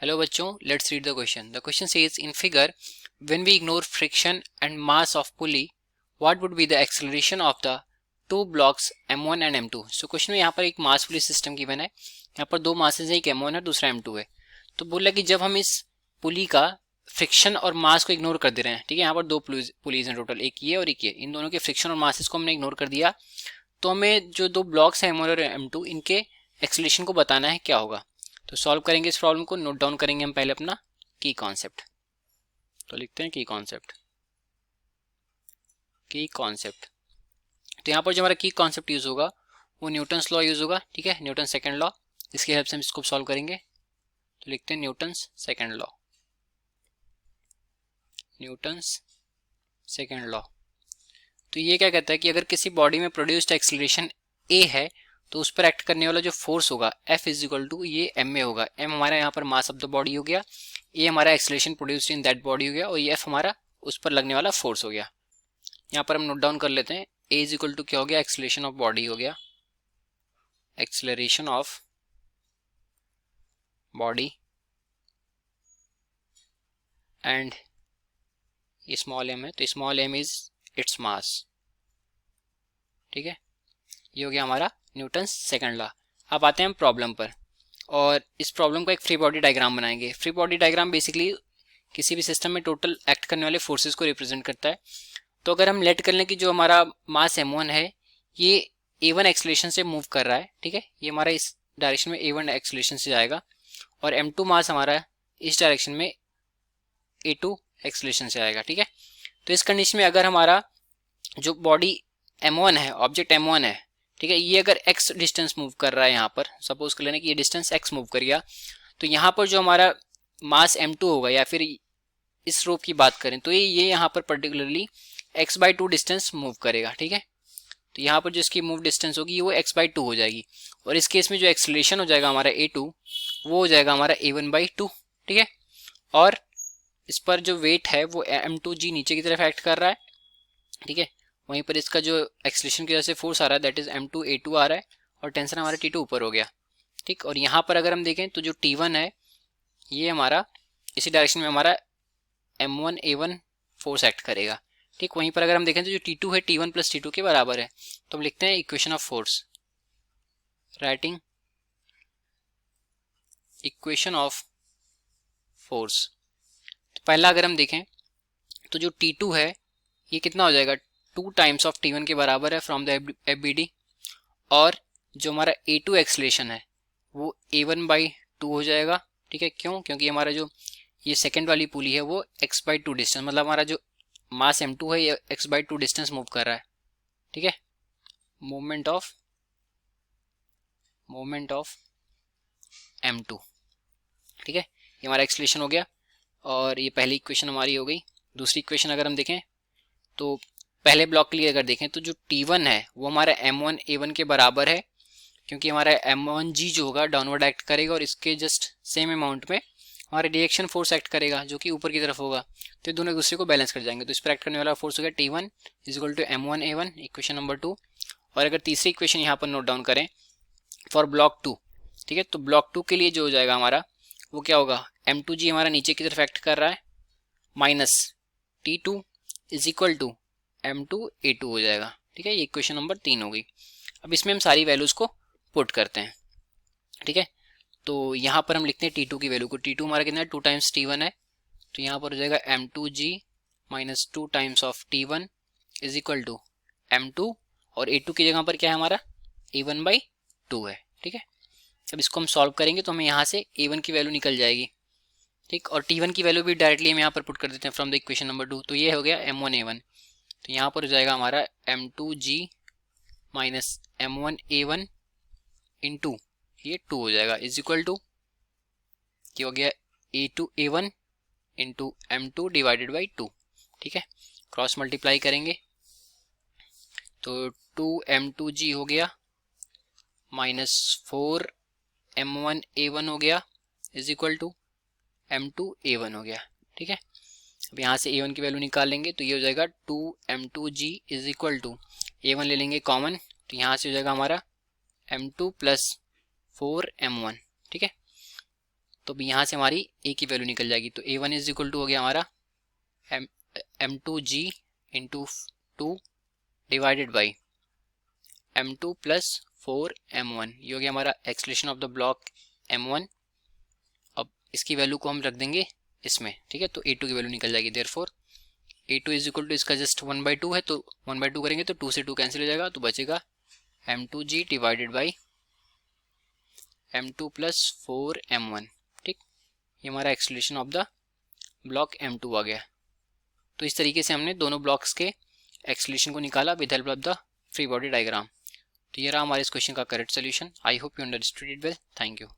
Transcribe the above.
Hello बच्चों, let's read the question. The question says in figure when we ignore friction and mass of pulley what would be the acceleration of the two blocks m1 and m2. So question में यहाँ पर एक मास पुली system given है. यहाँ पर दो masses है, एक m1 है दूसरा m2 है. तो बोला कि जब हम इस पुली का फ्रिक्शन और मास को इग्नोर कर दे रहे हैं, ठीक है, यहाँ पर दो पुलीज हैं टोटल, एक ये और एक ये, इन दोनों के फ्रिक्शन और मासेस को हमने इग्नोर कर दिया, तो हमें जो दो ब्लॉक्स हैं m1 और m2 इनके एक्सेलरेशन को बताना है क्या होगा. तो सॉल्व करेंगे इस प्रॉब्लम को. नोट डाउन करेंगे हम पहले अपना की कॉन्सेप्ट. तो लिखते हैं की कॉन्सेप्ट. तो यहाँ पर जो हमारा की कॉन्सेप्ट यूज होगा वो न्यूटन्स लॉ यूज होगा. ठीक है, न्यूटन सेकंड लॉ. इसकी हेल्प से हम इसको सॉल्व करेंगे. तो लिखते हैं Newton's second law. Newton's second law. तो ये क्या कहता है कि अगर किसी बॉडी में प्रोड्यूस्ड एक्सेलरेशन ए है तो उस पर एक्ट करने वाला जो फोर्स होगा F इज इक्वल टू ये एम ए होगा. एम हमारा यहाँ पर मास ऑफ द बॉडी हो गया, ए हमारा acceleration produced in that body हो गया, और ये F हमारा उस पर लगने वाला फोर्स हो गया. यहाँ पर हम नोट डाउन कर लेते हैं. ए इज इक्वल टू क्या हो गया, एक्सेलरेशन ऑफ बॉडी हो गया, एक्सेलरेशन ऑफ बॉडी, एंड ये स्मॉल एम है तो small m is its mass. ठीक है, ये हो गया हमारा न्यूटन्स सेकंड लॉ. अब आते हैं हम प्रॉब्लम पर, और इस प्रॉब्लम का एक फ्री बॉडी डायग्राम बनाएंगे. फ्री बॉडी डायग्राम बेसिकली किसी भी सिस्टम में टोटल एक्ट करने वाले फोर्सेस को रिप्रेजेंट करता है. तो अगर हम लेट कर लें कि जो हमारा मास m1 है ये a1 एक्सेलरेशन से मूव कर रहा है, ठीक है, ये हमारा इस डायरेक्शन में a1 एक्सेलरेशन से जाएगा, और m2 मास हमारा इस डायरेक्शन में a2 एक्सेलरेशन से आएगा. ठीक है, तो इस कंडीशन में अगर हमारा जो बॉडी m1 है, ऑब्जेक्ट m1 है, ठीक है, ये अगर x डिस्टेंस मूव कर रहा है, यहाँ पर सपोज कर लेना कि ये डिस्टेंस x मूव कर गया, तो यहाँ पर जो हमारा मास m2 होगा, या फिर इस रोप की बात करें तो ये यहाँ पर पर्टिकुलरली x/2 डिस्टेंस मूव करेगा. ठीक है, तो यहाँ पर जो इसकी मूव डिस्टेंस होगी वो x/2 हो जाएगी, और इस केस में जो एक्सेलरेशन हो जाएगा हमारा a2 वो हो जाएगा हमारा a1/2. ठीक है, और इस पर जो वेट है वो m2g नीचे की तरफ एक्ट कर रहा है. ठीक है, वहीं पर इसका जो एक्सेलरेशन की वजह से फोर्स आ रहा है दैट इज m2a2 आ रहा है, और टेंशन हमारा t2 ऊपर हो गया. ठीक, और यहाँ पर अगर हम देखें तो जो t1 है ये हमारा इसी डायरेक्शन में हमारा m1a1 फोर्स एक्ट करेगा. ठीक, वहीं पर अगर हम देखें तो जो t2 है t1 प्लस t2 के बराबर है. तो हम लिखते हैं equation of force, writing equation of force. तो पहला अगर हम देखें तो जो t2 है ये कितना हो जाएगा, 2 टाइम्स ऑफ t1 के बराबर है फ्रॉम द FBD, और जो हमारा a2 एक्सेलरेशन है वो a1/2 हो जाएगा. ठीक है, क्यों, क्योंकि हमारा जो ये सेकेंड वाली पुली है वो x/2 डिस्टेंस, मतलब हमारा जो मास m2 है ये x/2 डिस्टेंस मूव कर रहा है. ठीक है, मूवमेंट ऑफ m2. ठीक है, ये हमारा एक्सेलरेशन हो गया, और ये पहली इक्वेशन हमारी हो गई. दूसरी इक्वेशन अगर हम देखें तो पहले ब्लॉक के लिए अगर देखें तो जो t1 है वो हमारा m1a1 के बराबर है, क्योंकि हमारा m1g जो होगा डाउनवर्ड एक्ट करेगा, और इसके जस्ट सेम अमाउंट में हमारा रिएक्शन फोर्स एक्ट करेगा जो कि ऊपर की तरफ होगा. तो दोनों एक दूसरे को बैलेंस कर जाएंगे. तो इस पर एक्ट करने वाला फोर्स हो गया t1 is equal to m1a1, equation number 2. और अगर तीसरी इक्वेशन यहाँ पर नोट डाउन करें फॉर ब्लॉक 2, ठीक है, तो ब्लॉक 2 के लिए जो हो जाएगा हमारा वो क्या होगा, m2g हमारा नीचे की तरफ एक्ट कर रहा है, minus t2 is equal to m2a2 हो जाएगा. ठीक है, ये इक्वेशन नंबर 3 हो गई. अब इसमें हम सारी वैल्यूज को पुट करते हैं. ठीक है, तो यहाँ पर हम लिखते हैं t2 की वैल्यू को. t2 हमारा कितना है, 2 टाइम्स t1 है, तो यहाँ पर हो जाएगा m2g minus 2 times of t1 is equal to m2, और a2 की जगह पर क्या है हमारा a1/2 है. ठीक है, अब इसको हम सॉल्व करेंगे तो हमें यहाँ से a1 की वैल्यू निकल जाएगी. ठीक, और t1 की वैल्यू भी डायरेक्टली हम यहाँ पर पुट कर देते हैं फ्रॉम द इक्वेशन नंबर 2. तो ये हो गया m1a1, तो यहाँ पर हो जाएगा हमारा m2g माइनस m1a1 इंटू ये 2 हो जाएगा इज इक्वल टू क्या हो गया a2a1 into m2 divided by 2. ठीक है, क्रॉस मल्टीप्लाई करेंगे तो 2m2g हो गया माइनस 4m1a1 हो गया इज इक्वल टू m2a1 हो गया. ठीक है, अब यहाँ से a1 की वैल्यू निकाल लेंगे तो ये हो जाएगा 2m2g is equal to a1 ले लेंगे कॉमन, तो यहाँ से हो जाएगा हमारा m2 प्लस 4m1. ठीक है, तो अब यहाँ से हमारी ए की वैल्यू निकल जाएगी। तो A1 इज इक्वल टू हो गया हमारा m2g into 2 divided by m2 plus 4m1, ये हो गया हमारा acceleration of the block m1। अब इसकी वैल्यू को हम रख देंगे इसमें, ठीक है। तो A2 की वैल्यू निकल जाएगी, therefore A2 is equal to, इसका जस्ट 1/2 है तो 1/2 करेंगे तो 2 से 2 कैंसिल हो जाएगा, तो बचेगा m2g divided by m2 plus 4m1, ठीक। ये हमारा acceleration of the block m2 आ गया। तो इस तरीके से हमने दोनों ब्लॉक्स के एक्सलेशन को निकाला with help of the free body diagram. तो ये रहा हमारे इस क्वेश्चन का correct solution. I hope you understood it well. Thank you.